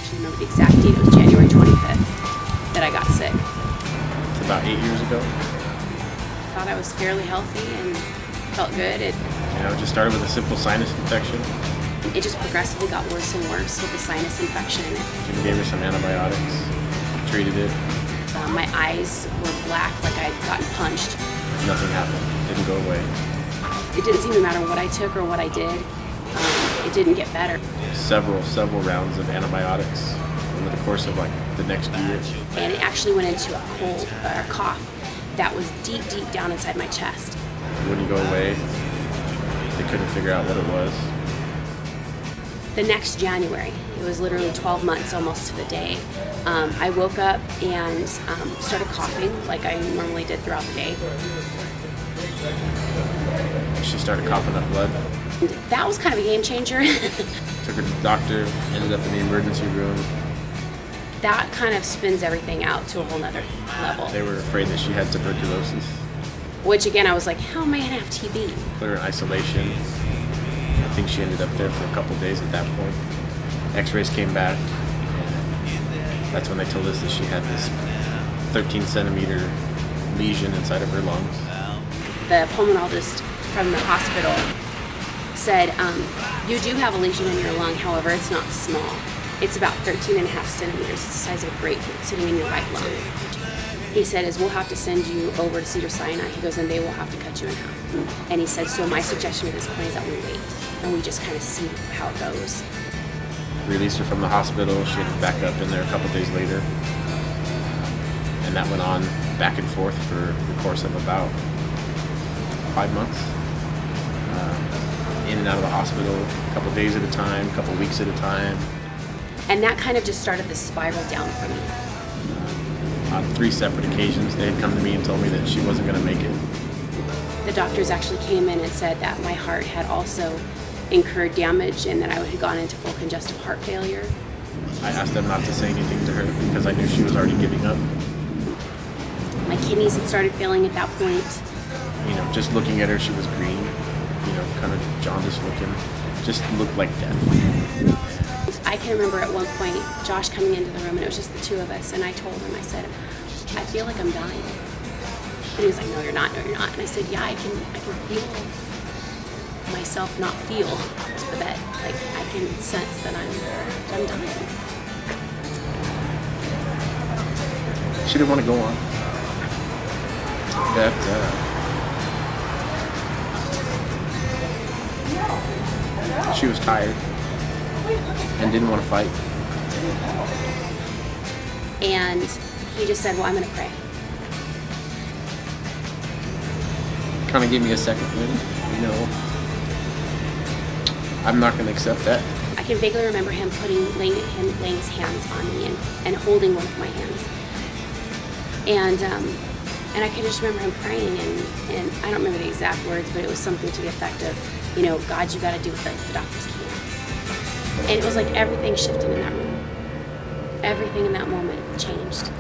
actually remember the exact date. It was January 25th that I got sick. It's about 8 years ago. I thought I was fairly healthy and felt good. It just started with a simple sinus infection. It just progressively got worse and worse with the sinus infection. Jim gave her some antibiotics, treated it. My eyes were black, like I'd gotten punched. Nothing happened. Didn't go away. It didn't seem to matter what I took or what I did. It didn't get better. Several rounds of antibiotics over the course of like the next year. And it actually went into a cold or cough that was deep down inside my chest. It wouldn't go away. They couldn't figure out what it was. The next January, it was literally 12 months almost to the day, I woke up and started coughing like I normally did throughout the day. She started coughing up blood. That was kind of a game changer. Took her to the doctor, ended up in the emergency room. That kind of spins everything out to a whole nother level. They were afraid that she had tuberculosis. Which again, I was like, how am I gonna have TB? Put her in isolation. I think she ended up there for a couple of days at that point. X-rays came back. That's when they told us that she had this 13-centimeter lesion inside of her lungs. The pulmonologist from the hospital said, you do have a lesion in your lung, however, it's not small. It's about 13.5 centimeters. It's the size of a grapefruit sitting in your right lung. He said, we'll have to send you over to Cedars-Sinai. He goes, and they will have to cut you in half. And he said, so my suggestion at this point is that we wait, and we just kind of see how it goes. Released her from the hospital. She ended back up in there a couple days later. And that went on back and forth for the course of about 5 months. In and out of the hospital, a couple days at a time, a couple weeks at a time. And that kind of just started the spiral down for me. On 3 separate occasions, they had come to me and told me that she wasn't going to make it. The doctors actually came in and said that my heart had also incurred damage and that I had gone into full congestive heart failure. I asked them not to say anything to her because I knew she was already giving up. My kidneys had started failing at that point. Just looking at her, she was green, kind of jaundiced looking, just looked like death. I can remember at one point Josh coming into the room and it was just the two of us, and I told him, I said, I feel like I'm dying. And he was like, no you're not. And I said, yeah, I can feel myself not feel, but that like I can sense that I'm dying. She didn't want to go on. She was tired and didn't want to fight. And he just said, well, I'm going to pray. Kind of gave me a second wind, I'm not going to accept that. I can vaguely remember him laying his hands on me and holding one of my hands. And I can just remember him praying, and I don't remember the exact words, but it was something to the effect of, God, you got to do what the doctors can't. And it was like everything shifted in that room. Everything in that moment changed.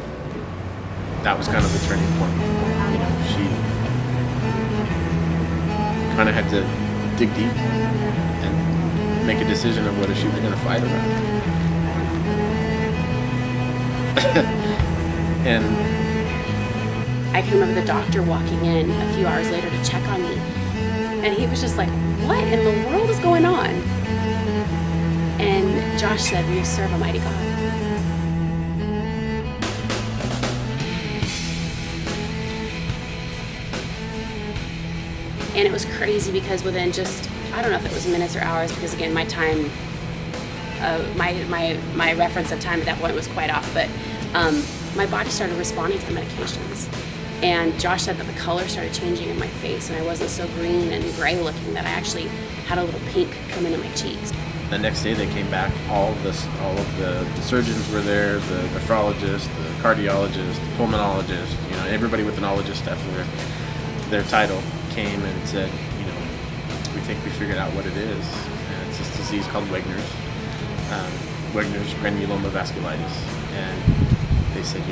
That was kind of the turning point. She kind of had to dig deep and make a decision of whether she was going to fight or not. And I can remember the doctor walking in a few hours later to check on me, and he was just like, what in the world is going on? And Josh said, we serve a mighty God. And it was crazy because within just, I don't know if it was minutes or hours, because again, my time, my reference of time at that point was quite off, but my body started responding to the medications. And Josh said that the color started changing in my face, and I wasn't so green and gray looking, that I actually had a little pink come into my cheeks. The next day they came back, all of the surgeons were there, the nephrologist, the cardiologist, the pulmonologist, everybody with an ologist after their title came and said, we think we figured out what it is. And it's this disease called Wegener's granuloma vasculitis. And they said,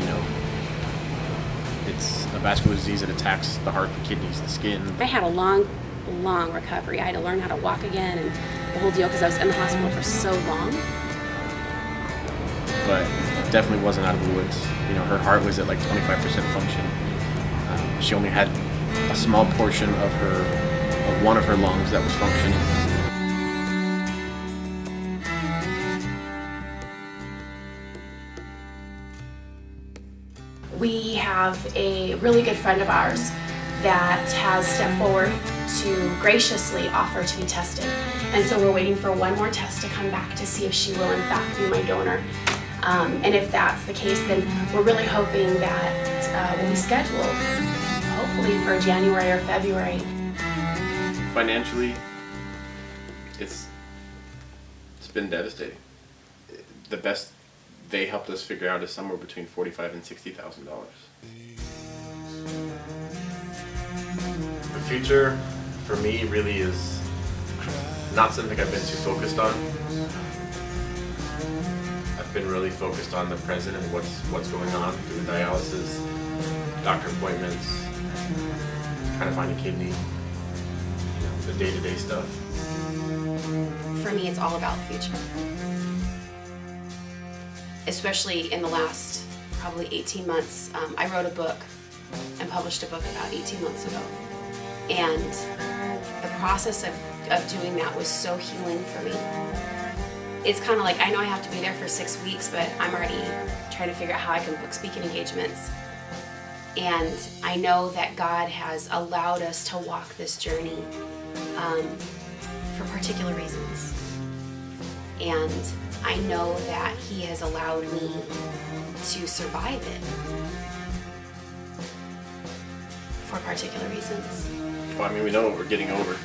it's a vascular disease that attacks the heart, the kidneys, the skin. I had a long recovery. I had to learn how to walk again and the whole deal, because I was in the hospital for so long. but definitely wasn't out of the woods. You know, her heart was at like 25% function. She only had a small portion of one of her lungs that was functioning. We have a really good friend of ours that has stepped forward to graciously offer to be tested. And so we're waiting for one more test to come back to see if she will in fact be my donor. And if that's the case, then we're really hoping that we'll be scheduled, hopefully for January or February. Financially, it's been devastating. The best they helped us figure out is somewhere between $45,000 and $60,000. The future for me really is not something I've been too focused on. I've been really focused on the present and what's going on, doing dialysis, doctor appointments, trying to find a kidney, the day-to-day stuff. For me, it's all about the future. Especially in the last probably 18 months. I wrote a book and published a book about 18 months ago. And the process of doing that was so healing for me. It's kind of like, I know I have to be there for 6 weeks, but I'm already trying to figure out how I can book speaking engagements. And I know that God has allowed us to walk this journey for particular reasons. And I know that He has allowed me to survive it for particular reasons. Well, I mean, we know what we're getting over.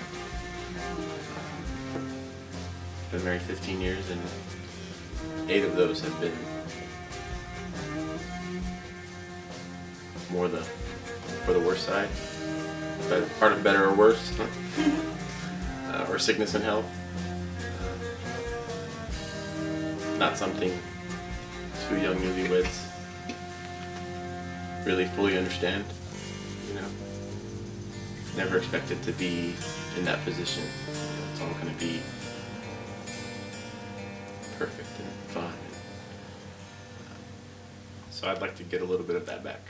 Been married 15 years, and 8 of those have been more for the worst side. But part of better or worse, or sickness and health. Not something 2 young newlyweds really fully understand, you know. Never expected to be in that position. It's all going to be perfect and fun. So I'd like to get a little bit of that back.